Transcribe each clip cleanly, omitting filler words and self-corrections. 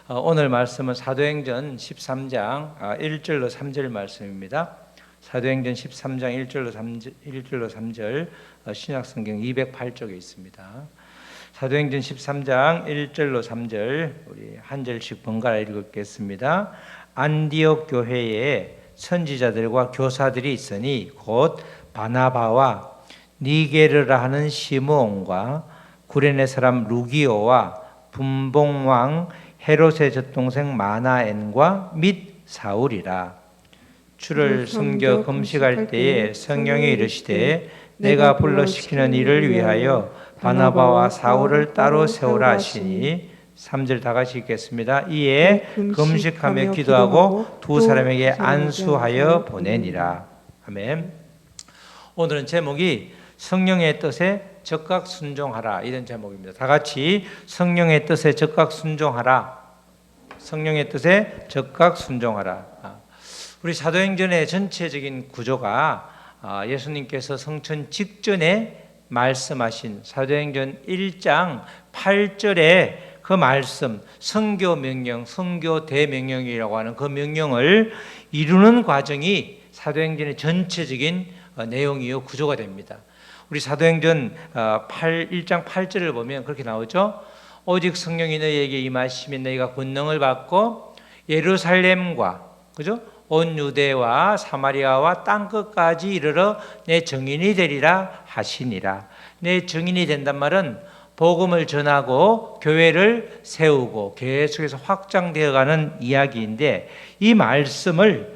오늘 말씀은 사도행전 13장 1절로 3절 말씀입니다. 사도행전 13장 1절로 3절 신약성경 208쪽에 있습니다. 사도행전 13장 1절로 3절 우리 한 절씩 번갈아 읽겠습니다. 안디옥 교회에 선지자들과 교사들이 있으니 곧 바나바와 니게르라 하는 시므온과 구레네 사람 루기오와 분봉왕 헤롯의 젖동생 마나엔과 및 사울이라. 주를 숨겨 금식할 때에 성령이 이르시되 내가 불러 시키는 일을 위하여 바나바와 사울을 따로 세우라 하시니 3절 다 같이 읽겠습니다. 이에 금식하며 기도하고 두 사람에게 안수하여 보내니라. 아멘. 오늘은 제목이 성령의 뜻에 적각 순종하라, 이런 제목입니다. 다 같이 성령의 뜻에 적각 순종하라. 성령의 뜻에 적각 순종하라. 우리 사도행전의 전체적인 구조가 예수님께서 성천 직전에 말씀하신 사도행전 1장 8절에 그 말씀, 성교 명령, 성교 대명령이라고 하는 그 명령을 이루는 과정이 사도행전의 전체적인 내용이요 구조가 됩니다. 우리 사도행전 1장 8절을 보면 그렇게 나오죠. 오직 성령이 너희에게 임하시면 너희가 권능을 받고 예루살렘과 그죠? 온 유대와 사마리아와 땅끝까지 이르러 내 증인이 되리라 하시니라. 내 증인이 된단 말은 복음을 전하고 교회를 세우고 계속해서 확장되어가는 이야기인데 이 말씀이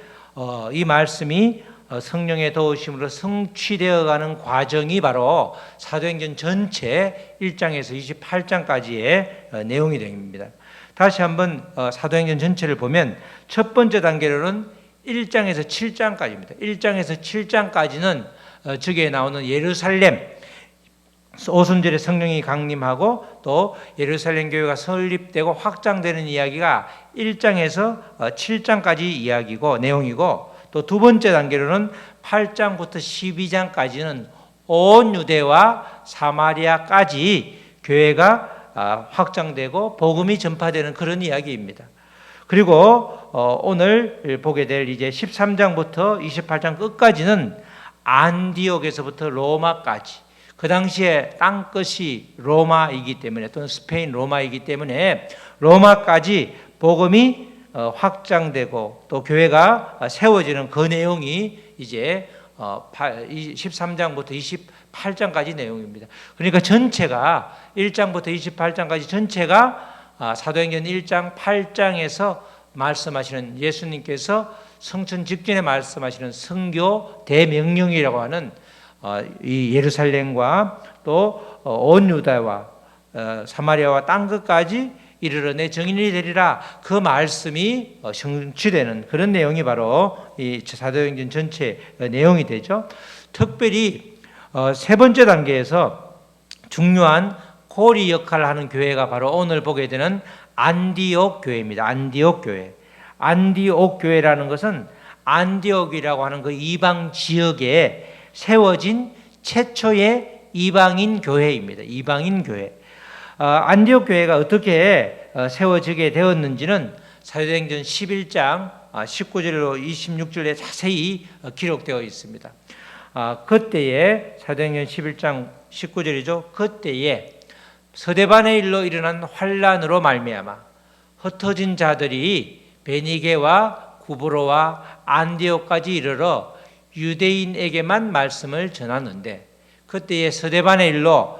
성령의 도우심으로 성취되어가는 과정이 바로 사도행전 전체 1장에서 28장까지의 내용이 됩니다. 다시 한번 사도행전 전체를 보면 첫 번째 단계로는 1장에서 7장까지입니다. 1장에서 7장까지는 저기에 나오는 예루살렘 오순절에 성령이 강림하고 또 예루살렘 교회가 설립되고 확장되는 이야기가 1장에서 7장까지 이야기고 내용이고, 또 두 번째 단계로는 8장부터 12장까지는 온 유대와 사마리아까지 교회가 확장되고 복음이 전파되는 그런 이야기입니다. 그리고 오늘 보게 될 이제 13장부터 28장 끝까지는 안디옥에서부터 로마까지, 그 당시에 땅끝이 로마이기 때문에 또는 스페인 로마이기 때문에 로마까지 복음이 확장되고 또 교회가 세워지는 그 내용이 이제 13장부터 28장까지 내용입니다. 그러니까 전체가 1장부터 28장까지 전체가 사도행전 1장 8장에서 말씀하시는 예수님께서 성천 직전에 말씀하시는 성교 대명령이라고 하는 이 예루살렘과 또 온 유다와 사마리아와 땅끝까지 이르러 내 증인이 되리라, 그 말씀이 성취되는 그런 내용이 바로 이 사도행전 전체 내용이 되죠. 특별히 세 번째 단계에서 중요한 고리 역할을 하는 교회가 바로 오늘 보게 되는 안디옥 교회입니다. 안디옥 교회. 안디옥 교회라는 것은 안디옥이라고 하는 그 이방 지역에 세워진 최초의 이방인 교회입니다. 이방인 교회. 안디옥 교회가 어떻게 세워지게 되었는지는 사도행전 11장 19절로 26절에 자세히 기록되어 있습니다. 그때에 사도행전 11장 19절이죠. 그때에 서대반의 일로 일어난 환란으로 말미암아 흩어진 자들이 베니게와 구브로와 안디옥까지 이르러 유대인에게만 말씀을 전하는데, 그때에 서대반의 일로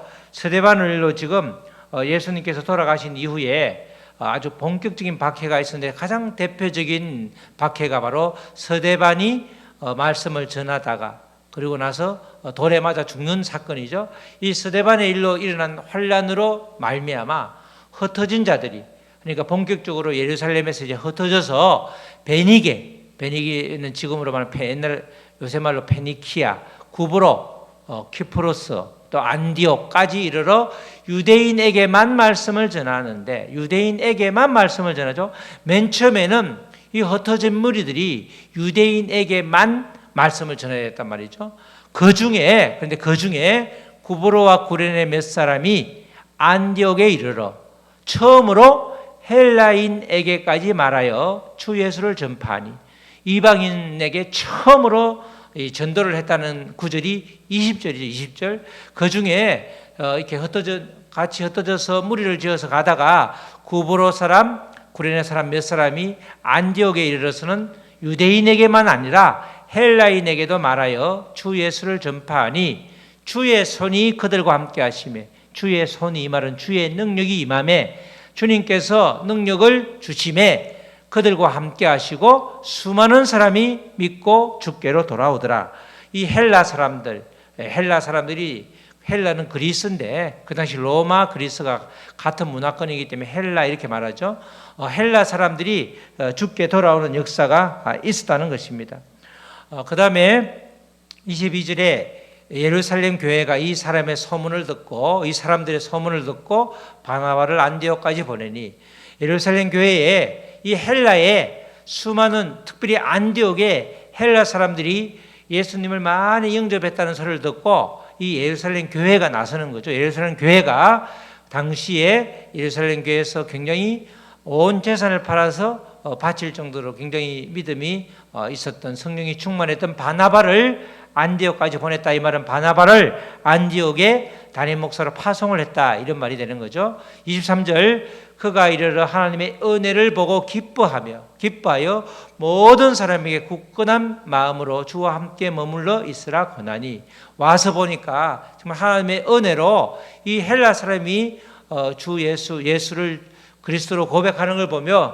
지금 예수님께서 돌아가신 이후에 아주 본격적인 박해가 있었는데 가장 대표적인 박해가 바로 서대반이 말씀을 전하다가 그리고 나서 돌에 맞아 죽는 사건이죠. 이 서대반의 일로 일어난 환란으로 말미암아 흩어진 자들이, 그러니까 본격적으로 예루살렘에서 이제 흩어져서 베니게는 지금으로 말하면 옛날 요새 말로 페니키아, 구브로, 키프로스, 또 안디옥까지 이르러 유대인에게만 말씀을 전하는데, 유대인에게만 말씀을 전하죠. 맨 처음에는 이 흩어진 무리들이 유대인에게만 말씀을 전해야 했단 말이죠. 그 중에 구브로와 구레네 몇 사람이 안디옥에 이르러 처음으로 헬라인에게까지 말하여 주 예수를 전파하니. 이방인에게 처음으로 전도를 했다는 구절이 20절이죠. 20절. 그 중에 이렇게 같이 흩어져서 무리를 지어서 가다가 구브로 사람, 구레네 사람 몇 사람이 안디옥에 이르러서는 유대인에게만 아니라 헬라인에게도 말하여 주 예수를 전파하니 주의 손이 그들과 함께 하시매. 주의 손이, 이 말은 주의 능력이 임함에 주님께서 능력을 주심에 그들과 함께 하시고 수많은 사람이 믿고 주께로 돌아오더라. 이 헬라 사람들이, 헬라는 그리스인데 그 당시 로마 그리스가 같은 문화권이기 때문에 헬라 이렇게 말하죠. 헬라 사람들이 주께 돌아오는 역사가 있었다는 것입니다. 그 다음에 22절에 예루살렘 교회가 이 사람들의 소문을 듣고 바나바를 안디옥까지 보내니, 예루살렘 교회에 이 헬라에 수많은, 특별히 안디옥에 헬라 사람들이 예수님을 많이 영접했다는 소리를 듣고 이 예루살렘 교회가 나서는 거죠. 예루살렘 교회가 당시에 예루살렘 교회에서 굉장히 온 재산을 팔아서 바칠 정도로 굉장히 믿음이 있었던, 성령이 충만했던 바나바를 안디옥까지 보냈다. 이 말은 바나바를 안디옥에 담임 목사로 파송을 했다, 이런 말이 되는 거죠. 23절, 그가 이르러 하나님의 은혜를 보고 기뻐하여 모든 사람에게 굳건한 마음으로 주와 함께 머물러 있으라 권하니. 와서 보니까 정말 하나님의 은혜로 이 헬라 사람이 주 예수를 그리스도로 고백하는 걸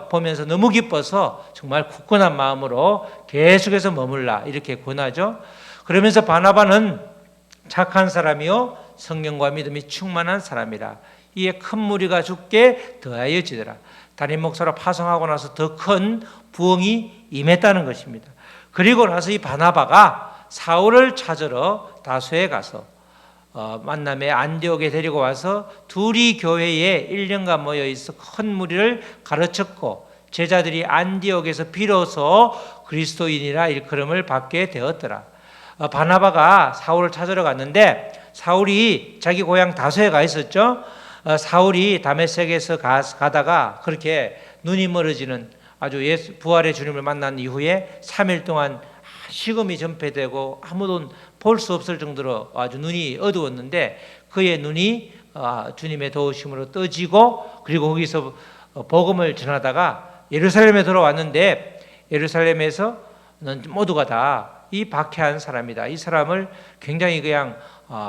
보면서 너무 기뻐서 정말 굳건한 마음으로 계속해서 머물라, 이렇게 권하죠. 그러면서 바나바는 착한 사람이요 성령과 믿음이 충만한 사람이라. 이에 큰 무리가 죽게 더하여지더라. 담임 목사로 파송하고 나서 더 큰 부흥이 임했다는 것입니다. 그리고 나서 이 바나바가 사울을 찾으러 다소에 가서 만남에 안디옥에 데리고 와서 둘이 교회에 1년간 모여 있어 큰 무리를 가르쳤고, 제자들이 안디옥에서 비로소 그리스도인이라 일컬음을 받게 되었더라. 바나바가 사울을 찾으러 갔는데, 사울이 자기 고향 다소에 가 있었죠. 사울이 다메섹에서 가다가 그렇게 눈이 멀어지는, 아주 부활의 주님을 만난 이후에 3일 동안 식음이 전폐되고 아무도 볼 수 없을 정도로 아주 눈이 어두웠는데, 그의 눈이 주님의 도우심으로 떠지고, 그리고 거기서 복음을 전하다가 예루살렘에 돌아왔는데, 예루살렘에서는 모두가 다 이 박해한 사람이다, 이 사람을 굉장히 그냥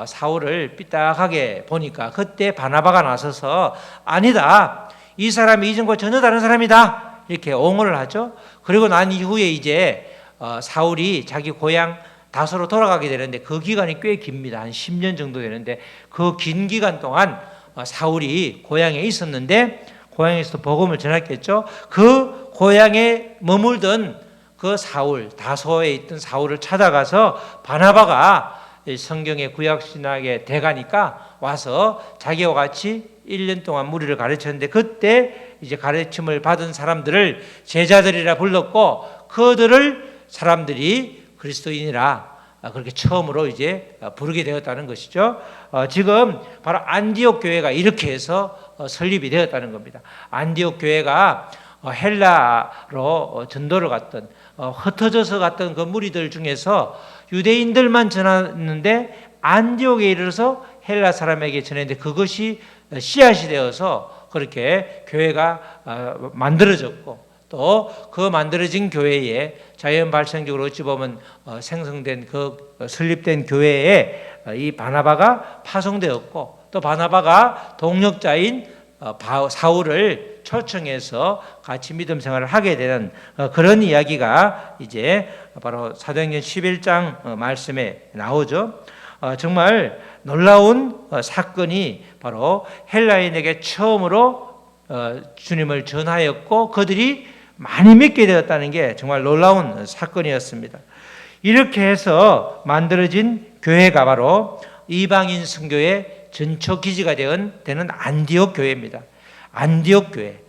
사울을 삐딱하게 보니까, 그때 바나바가 나서서 아니다, 이 사람이 이전과 전혀 다른 사람이다, 이렇게 옹호를 하죠. 그리고 난 이후에 이제 사울이 자기 고향 다소로 돌아가게 되는데, 그 기간이 꽤 깁니다. 한 10년 정도 되는데, 그 긴 기간 동안 사울이 고향에 있었는데, 고향에서 복음을 전했겠죠. 그 고향에 머물던 그 사울, 다소에 있던 사울을 찾아가서 바나바가 성경의 구약신학에 대가니까 와서 자기와 같이 1년 동안 무리를 가르쳤는데, 그때 이제 가르침을 받은 사람들을 제자들이라 불렀고, 그들을 사람들이 그리스도인이라 그렇게 처음으로 이제 부르게 되었다는 것이죠. 지금 바로 안디옥 교회가 이렇게 해서 설립이 되었다는 겁니다. 안디옥 교회가 헬라로 전도를 갔던, 흩어져서 갔던 그 무리들 중에서 유대인들만 전하는데 안디옥에 이르러서 헬라 사람에게 전했는데, 그것이 씨앗이 되어서 그렇게 교회가 만들어졌고, 또 그 만들어진 교회에 자연 발생적으로 어찌 보면 생성된 그 설립된 교회에 이 바나바가 파송되었고, 또 바나바가 동역자인 사울을 초청해서 같이 믿음 생활을 하게 되는 그런 이야기가 이제 바로 사도행전 11장 말씀에 나오죠. 정말 놀라운 사건이 바로 헬라인에게 처음으로 주님을 전하였고, 그들이 많이 믿게 되었다는 게 정말 놀라운 사건이었습니다. 이렇게 해서 만들어진 교회가 바로 이방인 선교의 전초 기지가 되는 안디옥 교회입니다. 안디옥 교회.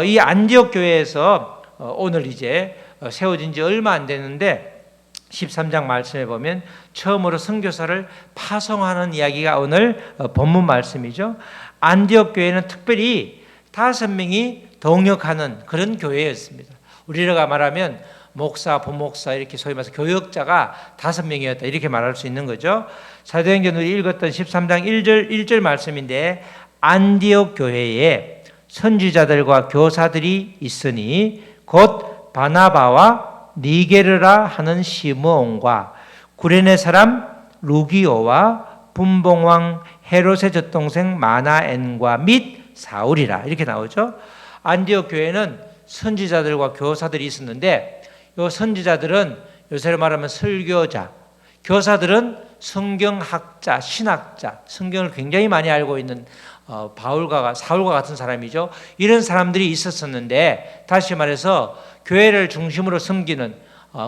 이 안디옥 교회에서 오늘 이제 세워진 지 얼마 안 됐는데, 13장 말씀에 보면 처음으로 선교사를 파송하는 이야기가 오늘 본문 말씀이죠. 안디옥 교회는 특별히 5명이 동역하는 그런 교회였습니다. 우리가 말하면 목사, 부목사 이렇게 소위 말해서 교역자가 5명이었다 이렇게 말할 수 있는 거죠. 사도행전 우리 읽었던 13장 1절 말씀인데 안디옥 교회에 선지자들과 교사들이 있으니 곧 바나바와 니게르라 하는 시므온과 구레네 사람 루기오와 분봉왕 헤롯의 젖동생 마나엔과 및 사울이라 이렇게 나오죠. 안디옥 교회는 선지자들과 교사들이 있었는데 이 선지자들은 요새로 말하면 설교자, 교사들은 성경학자, 신학자, 성경을 굉장히 많이 알고 있는 사울과 같은 사람이죠. 이런 사람들이 있었었는데 다시 말해서 교회를 중심으로 섬기는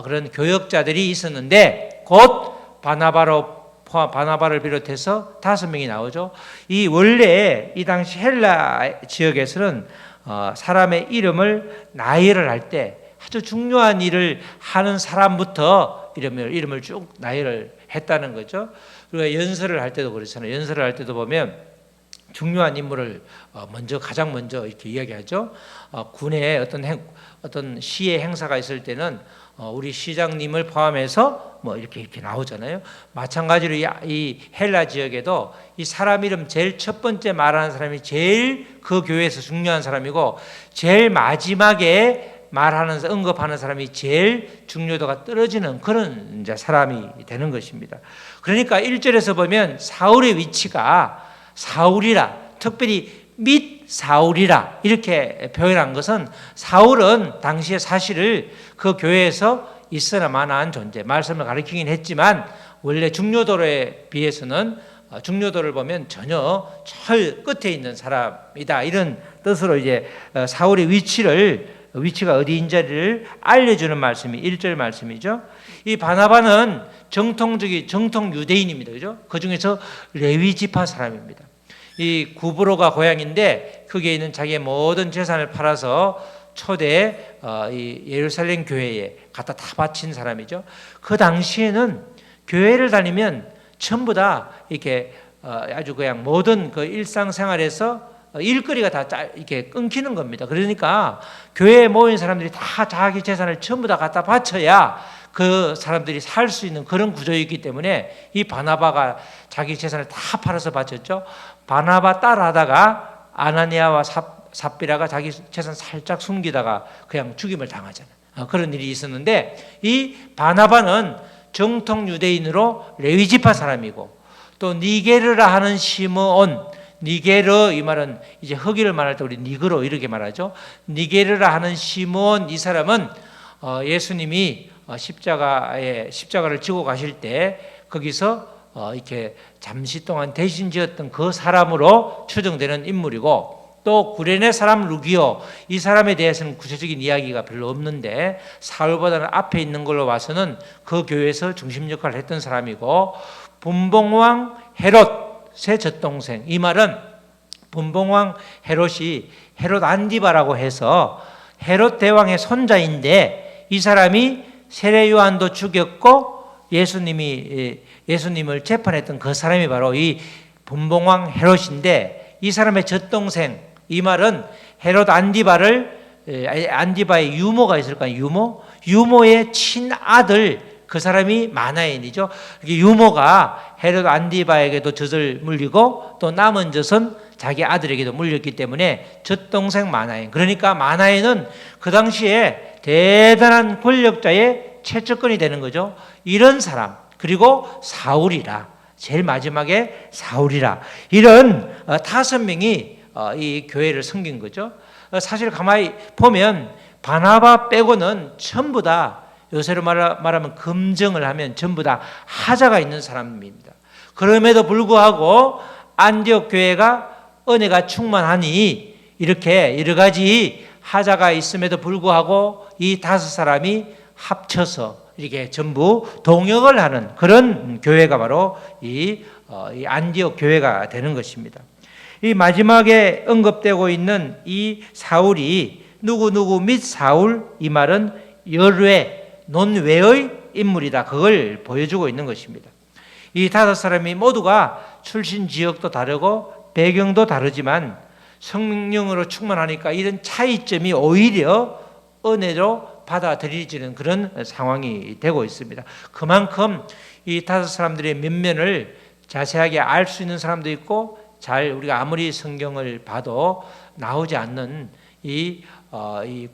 그런 교역자들이 있었는데 곧 바나바를 비롯해서 5명이 나오죠. 이 원래 이 당시 헬라 지역에서는 사람의 이름을 나열을 할 때 아주 중요한 일을 하는 사람부터 이름을 쭉 나열을 했다는 거죠. 그리고 연설을 할 때도 그렇잖아요. 연설을 할 때도 보면 중요한 인물을 가장 먼저 이렇게 이야기하죠. 군에 어떤 시의 행사가 있을 때는 우리 시장님을 포함해서 이렇게 나오잖아요. 마찬가지로 이 헬라 지역에도 이 사람 이름 제일 첫 번째 말하는 사람이 제일 그 교회에서 중요한 사람이고 제일 마지막에 언급하는 사람이 제일 중요도가 떨어지는 그런 이제 사람이 되는 것입니다. 그러니까 1절에서 보면 사울의 위치가 사울이라, 특별히 및 사울이라 이렇게 표현한 것은 사울은 당시의 사실을 그 교회에서 있으나 마나한 존재, 말씀을 가리키긴 했지만 원래 중요도에 비해서는 중요도를 보면 전혀 절 끝에 있는 사람이다 이런 뜻으로 이제 사울의 위치가 어디인지를 알려주는 말씀이 1절 말씀이죠. 이 바나바는 정통 유대인입니다. 그죠? 그 중에서 레위 지파 사람입니다. 이 구브로가 고향인데 거기에 있는 자기의 모든 재산을 팔아서 초대 이 예루살렘 교회에 갖다 다 바친 사람이죠. 그 당시에는 교회를 다니면 전부 다 이렇게 아주 그냥 모든 그 일상생활에서 일거리가 다 이렇게 끊기는 겁니다. 그러니까 교회에 모인 사람들이 다 자기 재산을 전부 다 갖다 바쳐야 그 사람들이 살 수 있는 그런 구조였기 때문에 이 바나바가 자기 재산을 다 팔아서 바쳤죠. 바나바 따라하다가 아나니아와 삽비라가 자기 재산 살짝 숨기다가 그냥 죽임을 당하잖아요. 그런 일이 있었는데 이 바나바는 정통 유대인으로 레위 지파 사람이고 또 니게르라 하는 시므온, 니게르 이 말은 이제 흑인을 말할 때 우리 니그로 이렇게 말하죠. 니게르라 하는 시므온 이 사람은 예수님이 십자가를 지고 가실 때 거기서 이렇게 잠시 동안 대신 지었던 그 사람으로 추정되는 인물이고 또 구레네 사람 루기오 이 사람에 대해서는 구체적인 이야기가 별로 없는데 사울보다는 앞에 있는 걸로 봐서는 그 교회에서 중심 역할을 했던 사람이고 분봉왕 헤롯의 젖동생 이 말은 분봉왕 헤롯이 헤롯 안디바라고 해서 헤롯 대왕의 손자인데 이 사람이 세례 요한도 죽였고 예수님을 재판했던 그 사람이 바로 이 분봉왕 헤롯인데 이 사람의 젖동생 이 말은 헤롯 안디바의 유모가 있을 거아니에요. 유모의 친아들 그 사람이 마나엔이죠. 유모가 헤롯 안디바에게도 젖을 물리고 또 남은 젖은 자기 아들에게도 물렸기 때문에 젖동생 마나엔. 그러니까 마나엔은 그 당시에 대단한 권력자의 최측근이 되는 거죠. 이런 사람 그리고 사울이라 제일 마지막에 사울이라 이런 5명이 이 교회를 섬긴 거죠. 사실 가만히 보면 바나바 빼고는 전부 다 요새로 말하면 검증을 하면 전부 다 하자가 있는 사람입니다. 그럼에도 불구하고 안디옥 교회가 은혜가 충만하니 이렇게 여러 가지 하자가 있음에도 불구하고 이 5사람이 합쳐서 이렇게 전부 동역을 하는 그런 교회가 바로 이 안디옥 교회가 되는 것입니다. 이 마지막에 언급되고 있는 이 사울이 누구 및 사울 이 말은 논외의 인물이다. 그걸 보여주고 있는 것입니다. 이 5사람이 모두가 출신 지역도 다르고 배경도 다르지만 성령으로 충만하니까 이런 차이점이 오히려 은혜로 받아들여지는 그런 상황이 되고 있습니다. 그만큼 이 다섯 사람들의 면면을 자세하게 알 수 있는 사람도 있고, 잘 우리가 아무리 성경을 봐도 나오지 않는 이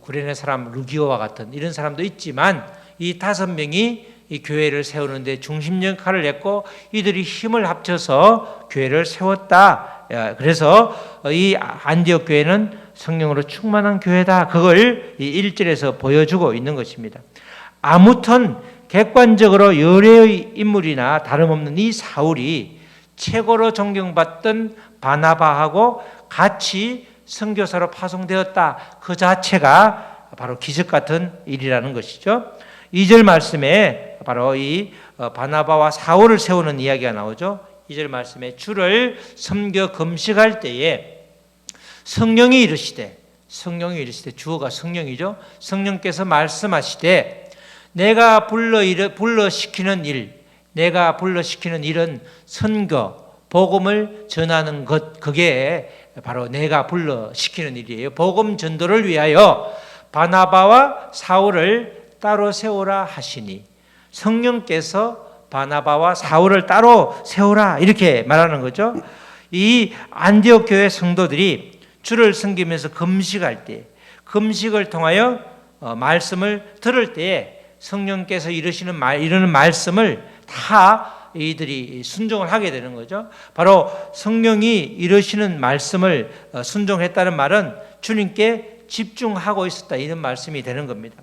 구레네 사람 루기오와 같은 이런 사람도 있지만, 이 다섯 명이 이 교회를 세우는데 중심 역할을 했고, 이들이 힘을 합쳐서 교회를 세웠다. 그래서 이 안디옥 교회는 성령으로 충만한 교회다. 그걸 이 1절에서 보여주고 있는 것입니다. 아무튼 객관적으로 열애의 인물이나 다름없는 이 사울이 최고로 존경받던 바나바하고 같이 선교사로 파송되었다. 그 자체가 바로 기적 같은 일이라는 것이죠. 2절 말씀에 바로 이 바나바와 사울을 세우는 이야기가 나오죠. 2절 말씀에 주를 섬겨 금식할 때에 성령이 이르시되 주어가 성령이죠. 성령께서 말씀하시되 내가 불러 시키는 일은 선교, 복음을 전하는 것, 그게 바로 내가 불러 시키는 일이에요. 복음 전도를 위하여 바나바와 사울을 따로 세우라 하시니, 성령께서 바나바와 사울을 따로 세우라 이렇게 말하는 거죠. 이 안디옥 교회 성도들이 주를 섬기면서 금식할 때, 금식을 통하여 말씀을 들을 때 성령께서 이르는 말씀을 다 이들이 순종을 하게 되는 거죠. 바로 성령이 이르시는 말씀을 순종했다는 말은 주님께 집중하고 있었다, 이런 말씀이 되는 겁니다.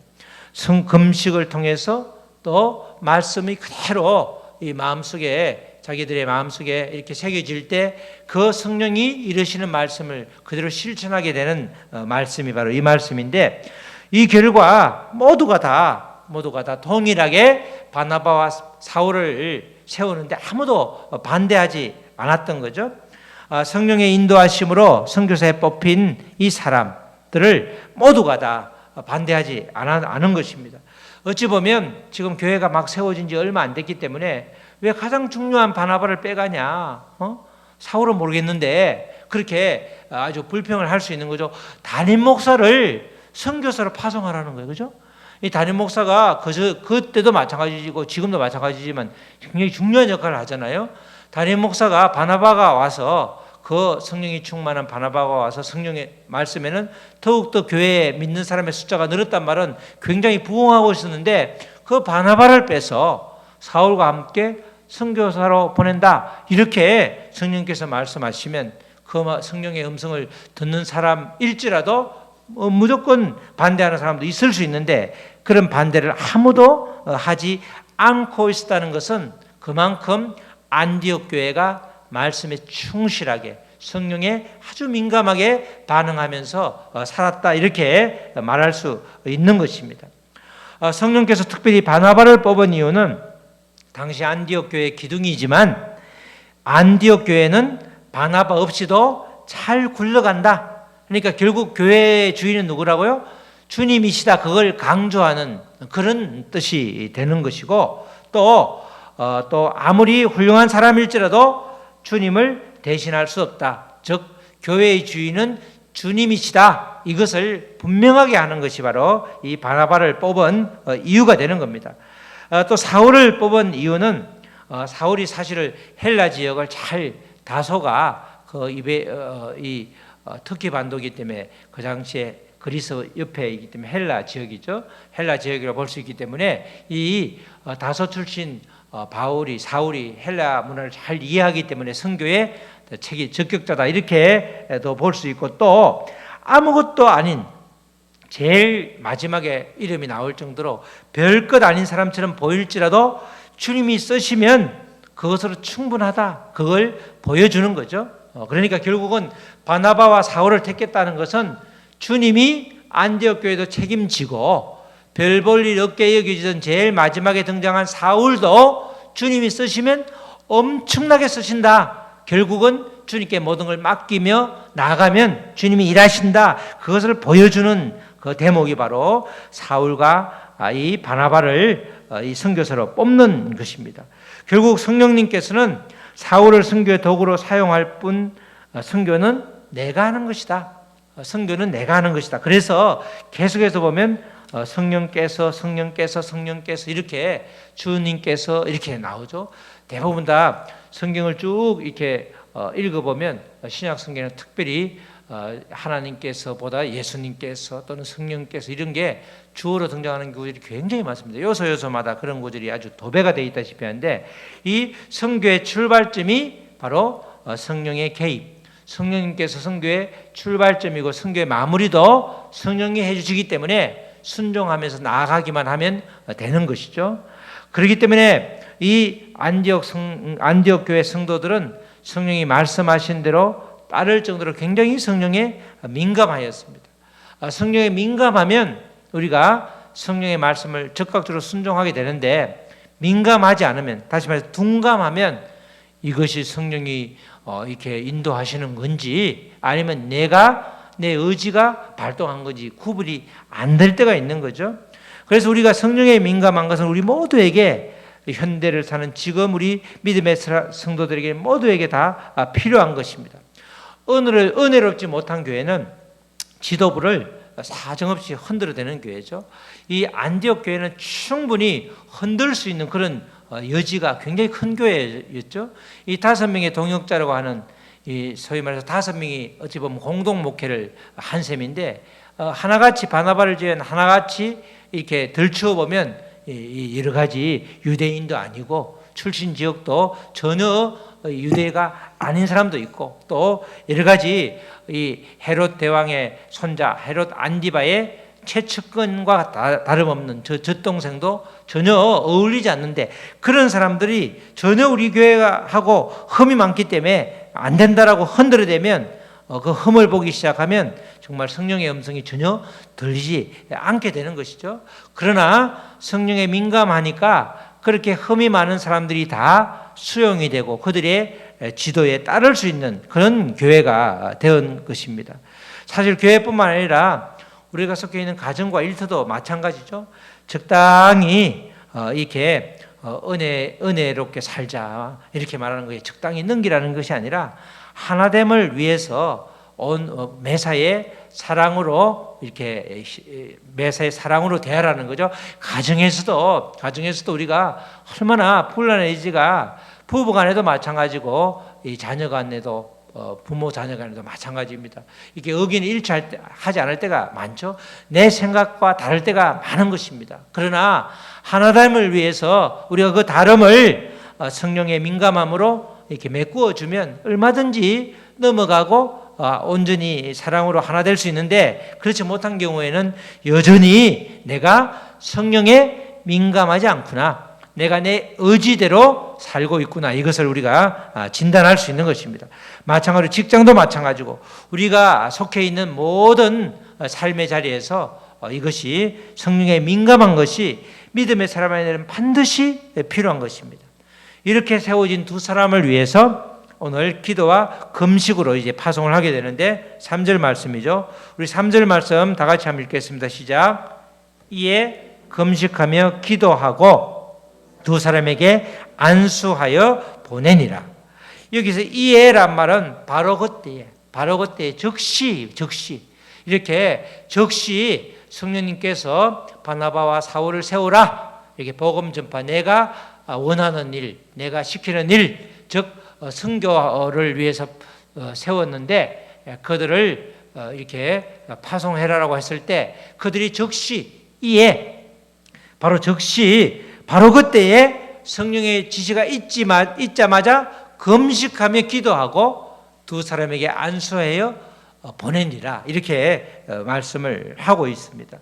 금식을 통해서 또 말씀이 그대로 이 마음속에, 자기들의 마음속에 이렇게 새겨질 때 그 성령이 이르시는 말씀을 그대로 실천하게 되는 말씀이 바로 이 말씀인데, 이 결과 모두가 다 동일하게 바나바와 사울을 세우는데 아무도 반대하지 않았던 거죠. 성령의 인도하심으로 선교사에 뽑힌 이 사람들을 모두가 다 반대하지 않은 것입니다. 어찌 보면 지금 교회가 막 세워진 지 얼마 안 됐기 때문에 왜 가장 중요한 바나바를 빼가냐, 사울은 모르겠는데 그렇게 아주 불평을 할 수 있는 거죠. 담임 목사를 선교사로 파송하라는 거예요. 그죠? 이 담임 목사가 그때도 마찬가지고 지금도 마찬가지지만 굉장히 중요한 역할을 하잖아요. 담임 목사가 바나바가 와서, 그 성령이 충만한 바나바가 와서 성령의 말씀에는 더욱더 교회에 믿는 사람의 숫자가 늘었단 말은 굉장히 부흥하고 있었는데, 그 바나바를 빼서 사울과 함께 선교사로 보낸다, 이렇게 성령께서 말씀하시면 그 성령의 음성을 듣는 사람일지라도 무조건 반대하는 사람도 있을 수 있는데, 그런 반대를 아무도 하지 않고 있었다는 것은 그만큼 안디옥 교회가 말씀에 충실하게, 성령에 아주 민감하게 반응하면서 살았다, 이렇게 말할 수 있는 것입니다. 성령께서 특별히 바나바를 뽑은 이유는 당시 안디옥 교회의 기둥이지만, 안디옥 교회는 바나바 없이도 잘 굴러간다. 그러니까 결국 교회의 주인은 누구라고요? 주님이시다, 그걸 강조하는 그런 뜻이 되는 것이고, 또 아무리 훌륭한 사람일지라도 주님을 대신할 수 없다. 즉 교회의 주인은 주님이시다, 이것을 분명하게 하는 것이 바로 이 바나바를 뽑은 이유가 되는 겁니다. 또 사울을 뽑은 이유는 사울이 사실 헬라 지역을 다소가 이 터키 반도이기 때문에 그 당시에 그리스 옆에 있기 때문에 헬라 지역이죠. 헬라 지역이라고 볼 수 있기 때문에 이 다소 출신 사울이 헬라 문화를 잘 이해하기 때문에 선교에 책이 적격자다, 이렇게도 볼 수 있고, 또 아무것도 아닌 제일 마지막에 이름이 나올 정도로 별것 아닌 사람처럼 보일지라도 주님이 쓰시면 그것으로 충분하다, 그걸 보여주는 거죠. 그러니까 결국은 바나바와 사울을 택했다는 것은 주님이 안디옥 교회도 책임지고, 별 볼 일 없게 여겨지던 제일 마지막에 등장한 사울도 주님이 쓰시면 엄청나게 쓰신다, 결국은 주님께 모든 걸 맡기며 나아가면 주님이 일하신다, 그것을 보여주는 그 대목이 바로 사울과 이 바나바를 이 선교사로 뽑는 것입니다. 결국 성령님께서는 사울을 선교의 도구로 사용할 뿐, 선교는 내가 하는 것이다. 선교는 내가 하는 것이다. 그래서 계속해서 보면 성령께서 이렇게 주님께서 이렇게 나오죠. 대부분 다 성경을 쭉 이렇게 읽어보면 신약 성경은 특별히 하나님께서보다 예수님께서 또는 성령께서 이런 게 주어로 등장하는 구절이 굉장히 많습니다. 요소마다 그런 구절이 아주 도배가 되어 있다시피 하는데 이 선교의 출발점이 바로 성령의 개입, 성령님께서 선교의 출발점이고 선교의 마무리도 성령이 해주시기 때문에 순종하면서 나아가기만 하면 되는 것이죠. 그렇기 때문에 이 안디옥 교회 성도들은 성령이 말씀하신 대로 따를 정도로 굉장히 성령에 민감하였습니다. 성령에 민감하면 우리가 성령의 말씀을 적극적으로 순종하게 되는데, 민감하지 않으면, 다시 말해서 둔감하면 이것이 성령이 이렇게 인도하시는 건지 아니면 내 의지가 발동한 건지 구분이 안 될 때가 있는 거죠. 그래서 우리가 성령에 민감한 것은 우리 모두에게, 현대를 사는 지금 우리 믿음의 성도들에게 모두에게 다 필요한 것입니다. 은혜롭지 못한 교회는 지도부를 사정없이 흔들어대는 교회죠. 이 안디옥 교회는 충분히 흔들 수 있는 그런 여지가 굉장히 큰 교회였죠. 이 5명의 동역자라고 하는 이 소위 말해서 5명이 어찌 보면 공동 목회를 한 셈인데, 하나같이 바나바를 지은 하나같이 이렇게 들추어 보면 여러 가지 유대인도 아니고 출신 지역도 전혀 유대가 아닌 사람도 있고, 또 여러 가지 이 헤롯 대왕의 손자 헤롯 안디바의 최측근과 다름없는 저 젖동생도 전혀 어울리지 않는데, 그런 사람들이 전혀 우리 교회하고 흠이 많기 때문에 안 된다라고 흔들어대면 그 흠을 보기 시작하면 정말 성령의 음성이 전혀 들리지 않게 되는 것이죠. 그러나 성령에 민감하니까 그렇게 흠이 많은 사람들이 다 수용이 되고 그들의 지도에 따를 수 있는 그런 교회가 된 것입니다. 사실 교회뿐만 아니라 우리가 속해 있는 가정과 일터도 마찬가지죠. 적당히 이렇게 은혜롭게 살자 이렇게 말하는 것이 적당히 넘기라는 것이 아니라 하나됨을 위해서 매사에 사랑으로 이렇게 매사에 사랑으로 대하라는 거죠. 가정에서도 우리가 얼마나 불란해지가 부부간에도 마찬가지고 이 자녀간에도 부모 자녀간에도 마찬가지입니다. 이게 의견이 일치하지 않을 때가 많죠. 내 생각과 다를 때가 많은 것입니다. 그러나 하나됨을 위해서 우리가 그 다름을 성령의 민감함으로 이렇게 메꾸어 주면 얼마든지 넘어가고 온전히 사랑으로 하나 될 수 있는데, 그렇지 못한 경우에는 여전히 내가 성령에 민감하지 않구나, 내가 내 의지대로 살고 있구나, 이것을 우리가 진단할 수 있는 것입니다. 마찬가지로 직장도 마찬가지고 우리가 속해 있는 모든 삶의 자리에서 이것이 성령에 민감한 것이 믿음의 사람에게는 반드시 필요한 것입니다. 이렇게 세워진 두 사람을 위해서 오늘 기도와 금식으로 이제 파송을 하게 되는데, 3절 말씀이죠. 우리 3절 말씀 다 같이 한번 읽겠습니다. 시작. 이에 금식하며 기도하고 두 사람에게 안수하여 보내니라. 여기서 이에란 말은 바로 그때에 즉시 이렇게 즉시 성령님께서 바나바와 사울을 세우라, 이렇게 복음 전파, 내가 원하는 일, 내가 시키는 일, 즉 선교를 위해서 세웠는데 그들을 이렇게 파송해라라고 했을 때 그들이 바로 그때에 성령의 지시가 있자마자 금식하며 기도하고 두 사람에게 안수하여 보내니라, 이렇게 말씀을 하고 있습니다.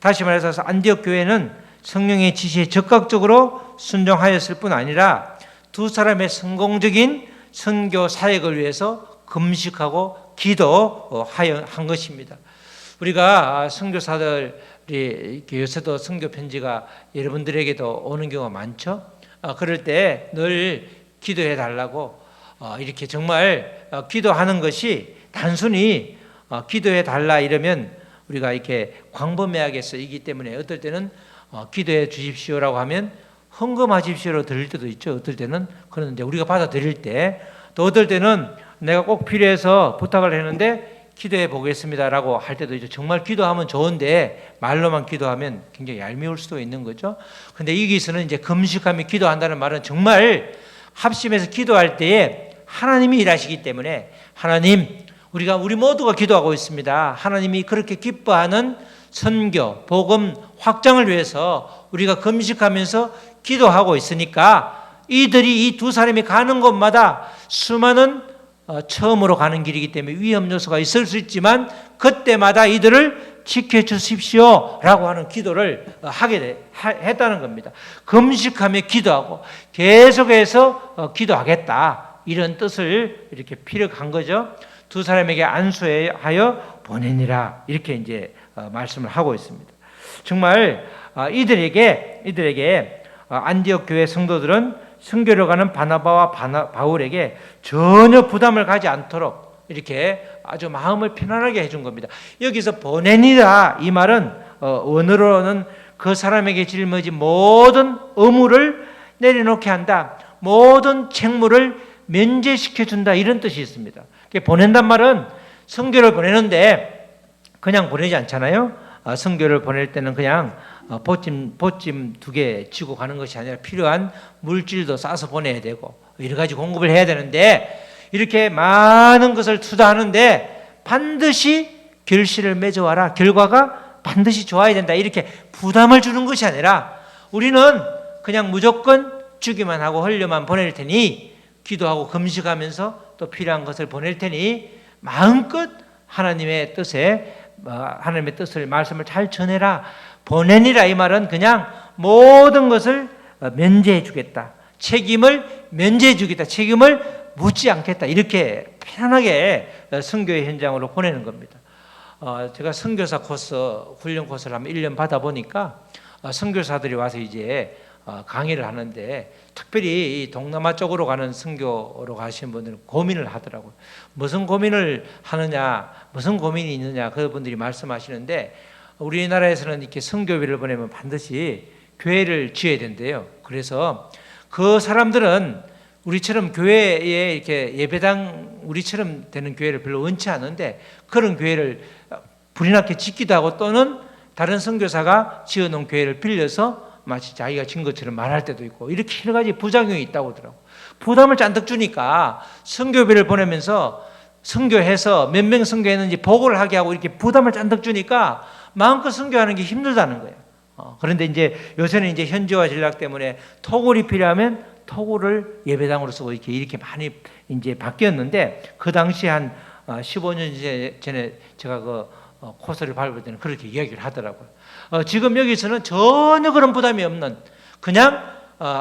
다시 말해서 안디옥 교회는 성령의 지시에 적극적으로 순종하였을 뿐 아니라 두 사람의 성공적인 선교 사역을 위해서 금식하고 기도한 것입니다. 우리가 선교사들이 요새도 선교 편지가 여러분들에게도 오는 경우가 많죠. 그럴 때 늘 기도해 달라고 이렇게 정말 기도하는 것이 단순히 기도해 달라 이러면 우리가 이렇게 광범위하겠어이기 때문에 어떨 때는 기도해 주십시오라고 하면 헌금하십시오로 드릴 때도 있죠. 어떨 때는 그러는데 우리가 받아들일 때, 또 어떨 때는 내가 꼭 필요해서 부탁을 했는데 기도해 보겠습니다라고 할 때도 있죠. 정말 기도하면 좋은데 말로만 기도하면 굉장히 얄미울 수도 있는 거죠. 근데 여기서는 이제 금식하며 기도한다는 말은 정말 합심해서 기도할 때에 하나님이 일하시기 때문에 하나님, 우리 모두가 기도하고 있습니다. 하나님이 그렇게 기뻐하는 선교, 복음 확장을 위해서 우리가 금식하면서 기도하고 있으니까 이들이 이 두 사람이 가는 곳마다 수많은 처음으로 가는 길이기 때문에 위험 요소가 있을 수 있지만 그때마다 이들을 지켜주십시오 라고 하는 기도를 했다는 겁니다. 금식하며 기도하고 계속해서 기도하겠다, 이런 뜻을 이렇게 피력한 거죠. 두 사람에게 안수하여 보내니라, 이렇게 이제 말씀을 하고 있습니다. 정말 이들에게 안디옥 교회 성도들은 선교를 가는 바나바와 바울에게 전혀 부담을 가지 않도록 이렇게 아주 마음을 편안하게 해준 겁니다. 여기서 보내니라, 이 말은 원어로는 그 사람에게 짊어진 모든 의무를 내려놓게 한다, 모든 책무를 면제시켜준다, 이런 뜻이 있습니다. 보낸단 말은 선교를 보내는데 그냥 보내지 않잖아요. 선교를 보낼 때는 그냥 보찜 2개 지고 가는 것이 아니라 필요한 물질도 싸서 보내야 되고 여러 가지 공급을 해야 되는데, 이렇게 많은 것을 투자하는데 반드시 결실을 맺어와라, 결과가 반드시 좋아야 된다, 이렇게 부담을 주는 것이 아니라 우리는 그냥 무조건 주기만 하고 흘려만 보낼 테니, 기도하고 금식하면서 또 필요한 것을 보낼 테니 마음껏 하나님의 뜻을 말씀을 잘 전해라. 보내니라, 이 말은 그냥 모든 것을 면제해 주겠다, 책임을 면제해 주겠다, 책임을 묻지 않겠다, 이렇게 편안하게 선교의 현장으로 보내는 겁니다. 제가 선교사 코스, 훈련 코스를 한번 1년 받아보니까 선교사들이 와서 이제 강의를 하는데, 특별히 동남아 쪽으로 가는 선교로 가시는 분들은 고민을 하더라고요. 무슨 고민을 하느냐, 무슨 고민이 있느냐, 그분들이 말씀하시는데, 우리나라에서는 이렇게 선교비를 보내면 반드시 교회를 지어야 된대요. 그래서 그 사람들은 우리처럼 교회에 이렇게 예배당 우리처럼 되는 교회를 별로 원치 않은데, 그런 교회를 불이 나게 짓기도 하고, 또는 다른 선교사가 지어놓은 교회를 빌려서 마치 자기가 진 것처럼 말할 때도 있고, 이렇게 여러 가지 부작용이 있다고 하더라고요. 부담을 잔뜩 주니까 선교비를 보내면서 선교해서 몇 명 선교했는지 보고를 하게 하고, 이렇게 부담을 잔뜩 주니까 마음껏 선교하는 게 힘들다는 거예요. 그런데 이제 요새는 이제 현지화 전략 때문에 토굴이 필요하면 토굴을 예배당으로 쓰고 이렇게 많이 이제 바뀌었는데, 그 당시 한 15년 전에 제가 그 코스를 밟을 때는 그렇게 이야기를 하더라고요. 지금 여기서는 전혀 그런 부담이 없는, 그냥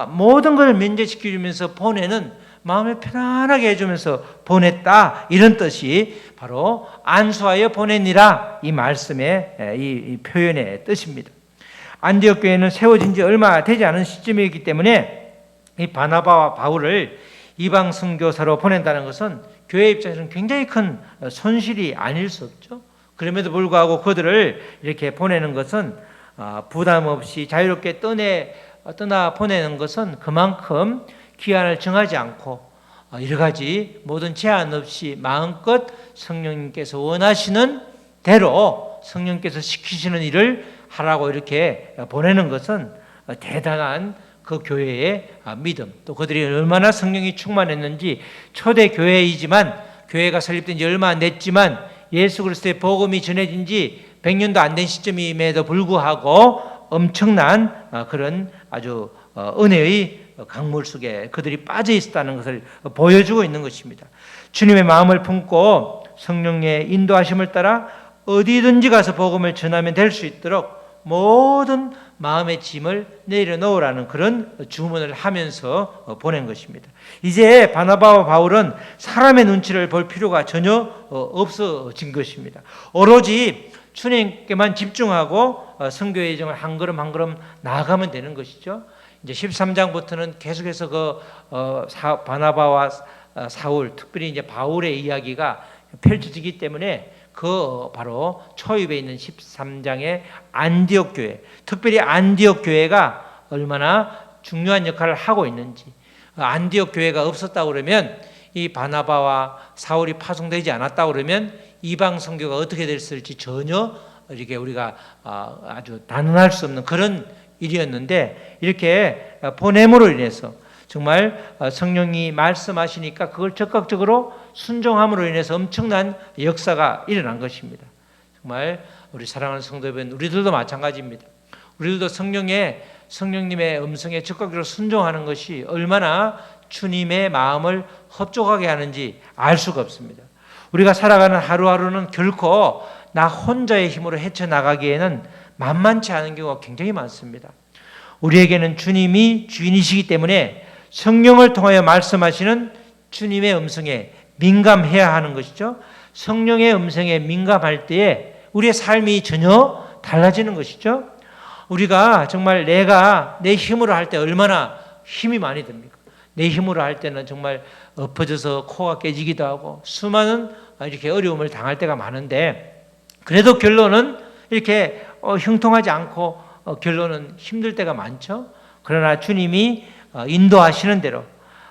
모든 걸 면제시켜주면서 보내는, 마음을 편안하게 해주면서 보냈다, 이런 뜻이 바로 안수하여 보내니라, 이 말씀의 이 표현의 뜻입니다. 안디옥 교회는 세워진 지 얼마 되지 않은 시점이기 때문에 이 바나바와 바울을 이방 선교사로 보낸다는 것은 교회 입장에서는 굉장히 큰 손실이 아닐 수 없죠. 그럼에도 불구하고 그들을 이렇게 보내는 것은 부담 없이 자유롭게 떠나 보내는 것은 그만큼 기한을 정하지 않고 여러 가지 모든 제한 없이 마음껏 성령님께서 원하시는 대로 성령께서 시키시는 일을 하라고 이렇게 보내는 것은 대단한 그 교회의 믿음, 또 그들이 얼마나 성령이 충만했는지, 초대 교회이지만 교회가 설립된 지 얼마 안 됐지만 예수 그리스도의 복음이 전해진 지 100년도 안 된 시점임에도 불구하고 엄청난 그런 아주 은혜의 강물 속에 그들이 빠져 있었다는 것을 보여주고 있는 것입니다. 주님의 마음을 품고 성령의 인도하심을 따라 어디든지 가서 복음을 전하면 될 수 있도록 모든 마음의 짐을 내려놓으라는 그런 주문을 하면서 보낸 것입니다. 이제 바나바와 바울은 사람의 눈치를 볼 필요가 전혀 없어진 것입니다. 오로지 주님께만 집중하고 선교의 여정을 한 걸음 한 걸음 나아가면 되는 것이죠. 이제 13장부터는 계속해서 바나바와 사울, 특별히 이제 바울의 이야기가 펼쳐지기 때문에 바로 초입에 있는 13장의 안디옥 교회, 특별히 안디옥 교회가 얼마나 중요한 역할을 하고 있는지, 안디옥 교회가 없었다고 그러면 이 바나바와 사울이 파송되지 않았다 그러면 이방 선교가 어떻게 됐을지 전혀 이렇게 우리가 아주 단언할 수 없는 그런 일이었는데, 이렇게 보냄으로 인해서 정말 성령이 말씀하시니까 그걸 적극적으로 순종함으로 인해서 엄청난 역사가 일어난 것입니다. 정말 우리 사랑하는 성도 여러분, 우리들도 마찬가지입니다. 우리들도 성령님의 음성에 적극적으로 순종하는 것이 얼마나 주님의 마음을 흡족하게 하는지 알 수가 없습니다. 우리가 살아가는 하루하루는 결코 나 혼자의 힘으로 헤쳐나가기에는 만만치 않은 경우가 굉장히 많습니다. 우리에게는 주님이 주인이시기 때문에 성령을 통하여 말씀하시는 주님의 음성에 민감해야 하는 것이죠. 성령의 음성에 민감할 때에 우리의 삶이 전혀 달라지는 것이죠. 우리가 정말 내가 내 힘으로 할 때 얼마나 힘이 많이 듭니까? 내 힘으로 할 때는 정말 엎어져서 코가 깨지기도 하고 수많은 이렇게 어려움을 당할 때가 많은데, 그래도 결론은 이렇게 형통하지 않고 결론은 힘들 때가 많죠. 그러나 주님이 인도하시는 대로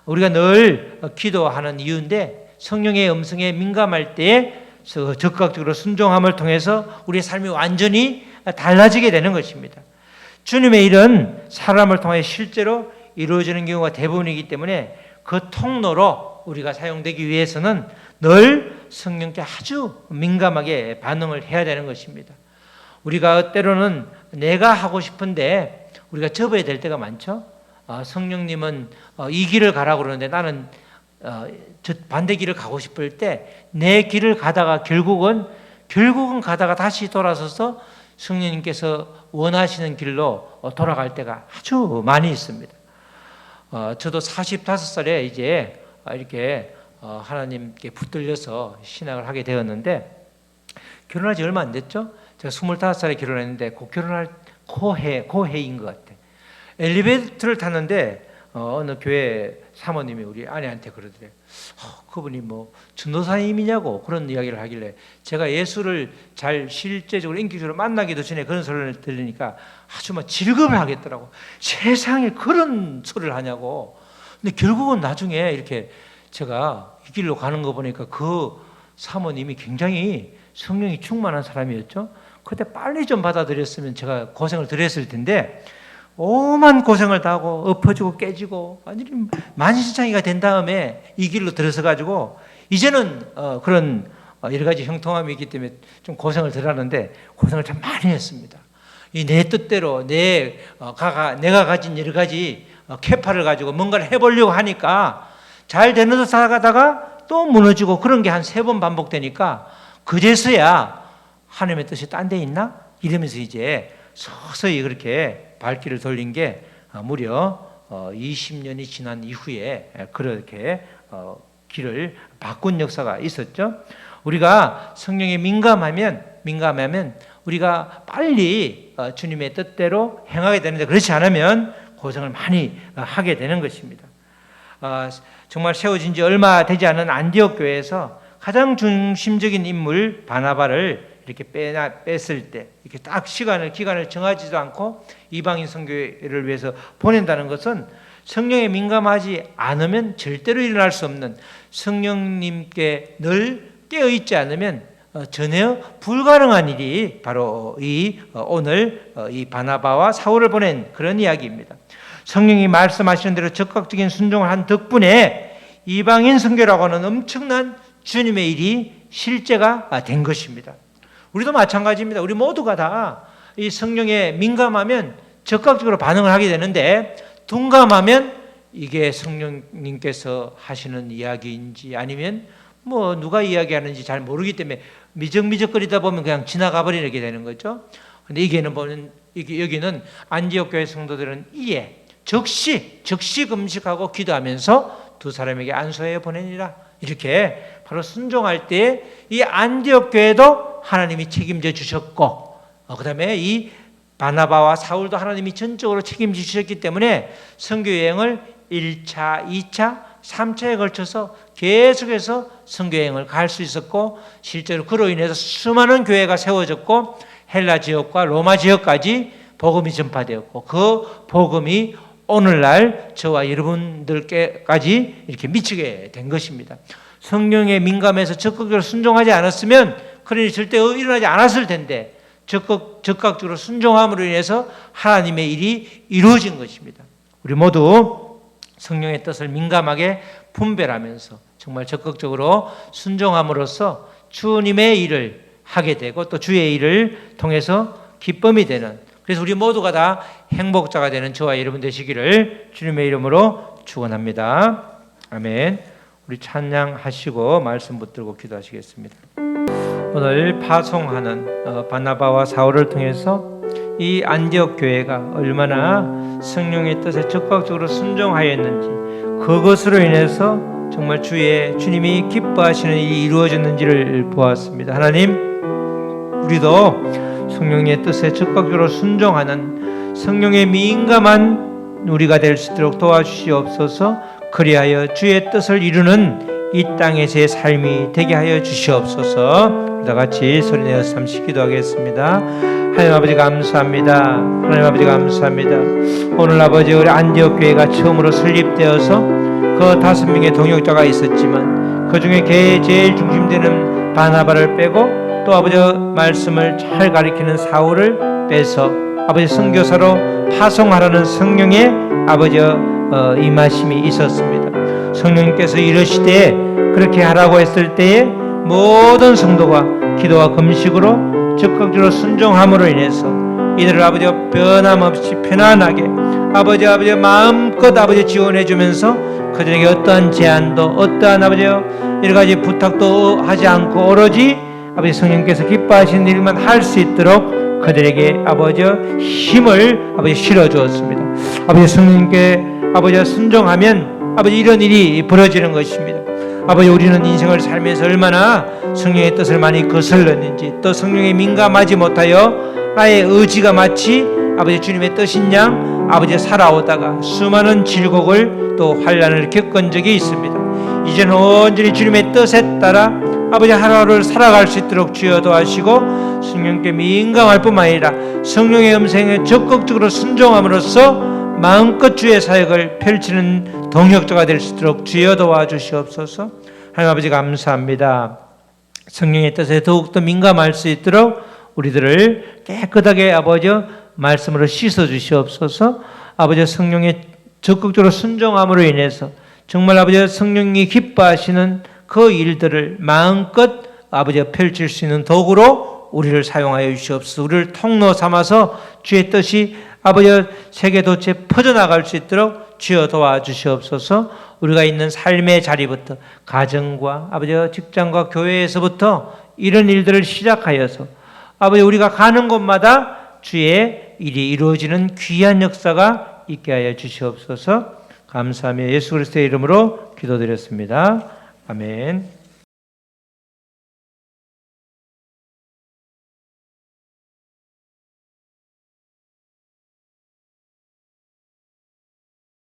우리가 늘 기도하는 이유인데, 성령의 음성에 민감할 때에 적극적으로 순종함을 통해서 우리의 삶이 완전히 달라지게 되는 것입니다. 주님의 일은 사람을 통해 실제로 이루어지는 경우가 대부분이기 때문에 그 통로로 우리가 사용되기 위해서는 늘 성령께 아주 민감하게 반응을 해야 되는 것입니다. 우리가 때로는 내가 하고 싶은데 우리가 접어야 될 때가 많죠. 성령님은 이 길을 가라고 그러는데 나는 저 반대 길을 가고 싶을 때 내 길을 가다가 결국은 가다가 다시 돌아서서 성령님께서 원하시는 길로 돌아갈 때가 아주 많이 있습니다. 저도 45살에 이제 이렇게 하나님께 붙들려서 신앙을 하게 되었는데, 결혼한 지 얼마 안 됐죠? 제가 25살에 결혼했는데 곧 결혼할 고해인 것 같아요. 엘리베이터를 탔는데 어느 교회 사모님이 우리 아내한테 그러더래요. 그분이 뭐 전도사님이냐고 그런 이야기를 하길래, 제가 예수를 잘 실제적으로 인격적으로 만나기도 전에 그런 소리를 들으니까 아주 막 질겁을 하겠더라고. 세상에 그런 소리를 하냐고. 근데 결국은 나중에 이렇게 제가 이 길로 가는 거 보니까 그 사모님이 굉장히 성령이 충만한 사람이었죠. 그때 빨리 좀 받아들였으면 제가 고생을 덜 했을 텐데, 오만 고생을 다 하고 엎어지고 깨지고 완전히 만신창이가 된 다음에 이 길로 들어서 가지고 이제는 그런 여러 가지 형통함이 있기 때문에 좀 고생을 덜 하는데 고생을 참 많이 했습니다. 이 내 뜻대로 내가 가진 여러 가지 캐파를 가지고 뭔가를 해보려고 하니까 잘 되는 듯 살아가다가 또 무너지고 그런 게 한 3번 반복되니까 그제서야 하나님의 뜻이 딴 데 있나? 이러면서 이제 서서히 그렇게 발길을 돌린 게 무려 20년이 지난 이후에 그렇게 길을 바꾼 역사가 있었죠. 우리가 성령에 민감하면 우리가 빨리 주님의 뜻대로 행하게 되는데, 그렇지 않으면 고생을 많이 하게 되는 것입니다. 정말 세워진 지 얼마 되지 않은 안디옥 교회에서 가장 중심적인 인물 바나바를 이렇게 뺐을 때, 이렇게 딱 기간을 정하지도 않고 이방인 선교를 위해서 보낸다는 것은 성령에 민감하지 않으면 절대로 일어날 수 없는, 성령님께 늘 깨어있지 않으면 전혀 불가능한 일이 바로 오늘 이 바나바와 사울을 보낸 그런 이야기입니다. 성령이 말씀하시는 대로 적극적인 순종을 한 덕분에 이방인 선교라고 하는 엄청난 주님의 일이 실제가 된 것입니다. 우리도 마찬가지입니다. 우리 모두가 다 이 성령에 민감하면 적극적으로 반응을 하게 되는데, 둔감하면 이게 성령님께서 하시는 이야기인지 아니면 뭐 누가 이야기하는지 잘 모르기 때문에 미적미적거리다 보면 그냥 지나가 버리게 되는 거죠. 근데 여기는 안디옥 교회 성도들은 즉시 금식하고 기도하면서 두 사람에게 안수하여 보내니라, 이렇게 바로 순종할 때 이 안디옥 교회도 하나님이 책임져 주셨고, 그 다음에 이 바나바와 사울도 하나님이 전적으로 책임져 주셨기 때문에 선교 여행을 1차, 2차, 3차에 걸쳐서 계속해서 선교 여행을 갈 수 있었고, 실제로 그로 인해서 수많은 교회가 세워졌고 헬라 지역과 로마 지역까지 복음이 전파되었고, 그 복음이 오늘날 저와 여러분들께까지 이렇게 미치게 된 것입니다. 성령에 민감해서 적극적으로 순종하지 않았으면 그런 일이 절대 일어나지 않았을 텐데 적극적으로 순종함으로 인해서 하나님의 일이 이루어진 것입니다. 우리 모두 성령의 뜻을 민감하게 분별하면서 정말 적극적으로 순종함으로써 주님의 일을 하게 되고 또 주의 일을 통해서 기쁨이 되는, 그래서 우리 모두가 다 행복자가 되는 저와 여러분 되시기를 주님의 이름으로 축원합니다. 아멘. 우리 찬양하시고 말씀 붙들고 기도하시겠습니다. 오늘 파송하는 바나바와 사울을 통해서 이 안디옥 교회가 얼마나 성령의 뜻에 적극적으로 순종하였는지, 그것으로 인해서 정말 주님이 기뻐하시는 일이 이루어졌는지를 보았습니다. 하나님, 우리도 성령의 뜻에 적극적으로 순종하는 성령에 민감한 우리가 될 수 있도록 도와주시옵소서. 그리하여 주의 뜻을 이루는 이 땅에서의 삶이 되게 하여 주시옵소서. 다 같이 소리내어 잠시 기도하겠습니다. 하나님 아버지 감사합니다. 하나님 아버지 감사합니다. 오늘 아버지 우리 안디옥 교회가 처음으로 설립되어서 그 5명의 동역자가 있었지만 그 중에 제일 중심되는 바나바를 빼고 또 아버지 말씀을 잘 가리키는 사울을 빼서 아버지 선교사로 파송하라는 성령의 아버지 임하심이 있었습니다. 성령님께서 이르시되 그렇게 하라고 했을 때에 모든 성도가 기도와 금식으로 적극적으로 순종함으로 인해서 이들을 아버지 변함없이 편안하게 아버지 마음껏 아버지 지원해 주면서 그들에게 어떠한 제한도 어떠한 아버지 여러 가지 부탁도 하지 않고 오로지 아버지 성령께서 기뻐하시는 일만 할 수 있도록 그들에게 아버지 힘을 아버지 실어 주었습니다. 아버지 성령님께 아버지 순종하면 아버지 이런 일이 벌어지는 것입니다. 아버지 우리는 인생을 살면서 얼마나 성령의 뜻을 많이 거슬렀는지, 또 성령에 민감하지 못하여 나의 의지가 마치 아버지 주님의 뜻인 양 아버지 살아오다가 수많은 질곡을 또 환난을 겪은 적이 있습니다. 이제는 온전히 주님의 뜻에 따라 아버지 하루하루를 살아갈 수 있도록 주여 도와주시고 성령께 민감할 뿐만 아니라 성령의 음성에 적극적으로 순종함으로써 마음껏 주의 사역을 펼치는 동역자가 될 수 있도록 주여 도와주시옵소서. 하나님 아버지 감사합니다. 성령의 뜻에 더욱더 민감할 수 있도록 우리들을 깨끗하게 아버지 말씀으로 씻어 주시옵소서. 아버지 성령의 적극적으로 순종함으로 인해서 정말 아버지 성령이 기뻐하시는 그 일들을 마음껏 아버지 펼칠 수 있는 도구로 우리를 사용하여 주시옵소서. 우리를 통로 삼아서 주의 뜻이 아버지 세계 도처에 퍼져나갈 수 있도록 주여 도와주시옵소서. 우리가 있는 삶의 자리부터 가정과 아버지 직장과 교회에서부터 이런 일들을 시작하여서 아버지 우리가 가는 곳마다 주의 일이 이루어지는 귀한 역사가 있게 하여 주시옵소서. 감사하며 예수 그리스도의 이름으로 기도드렸습니다. 아멘.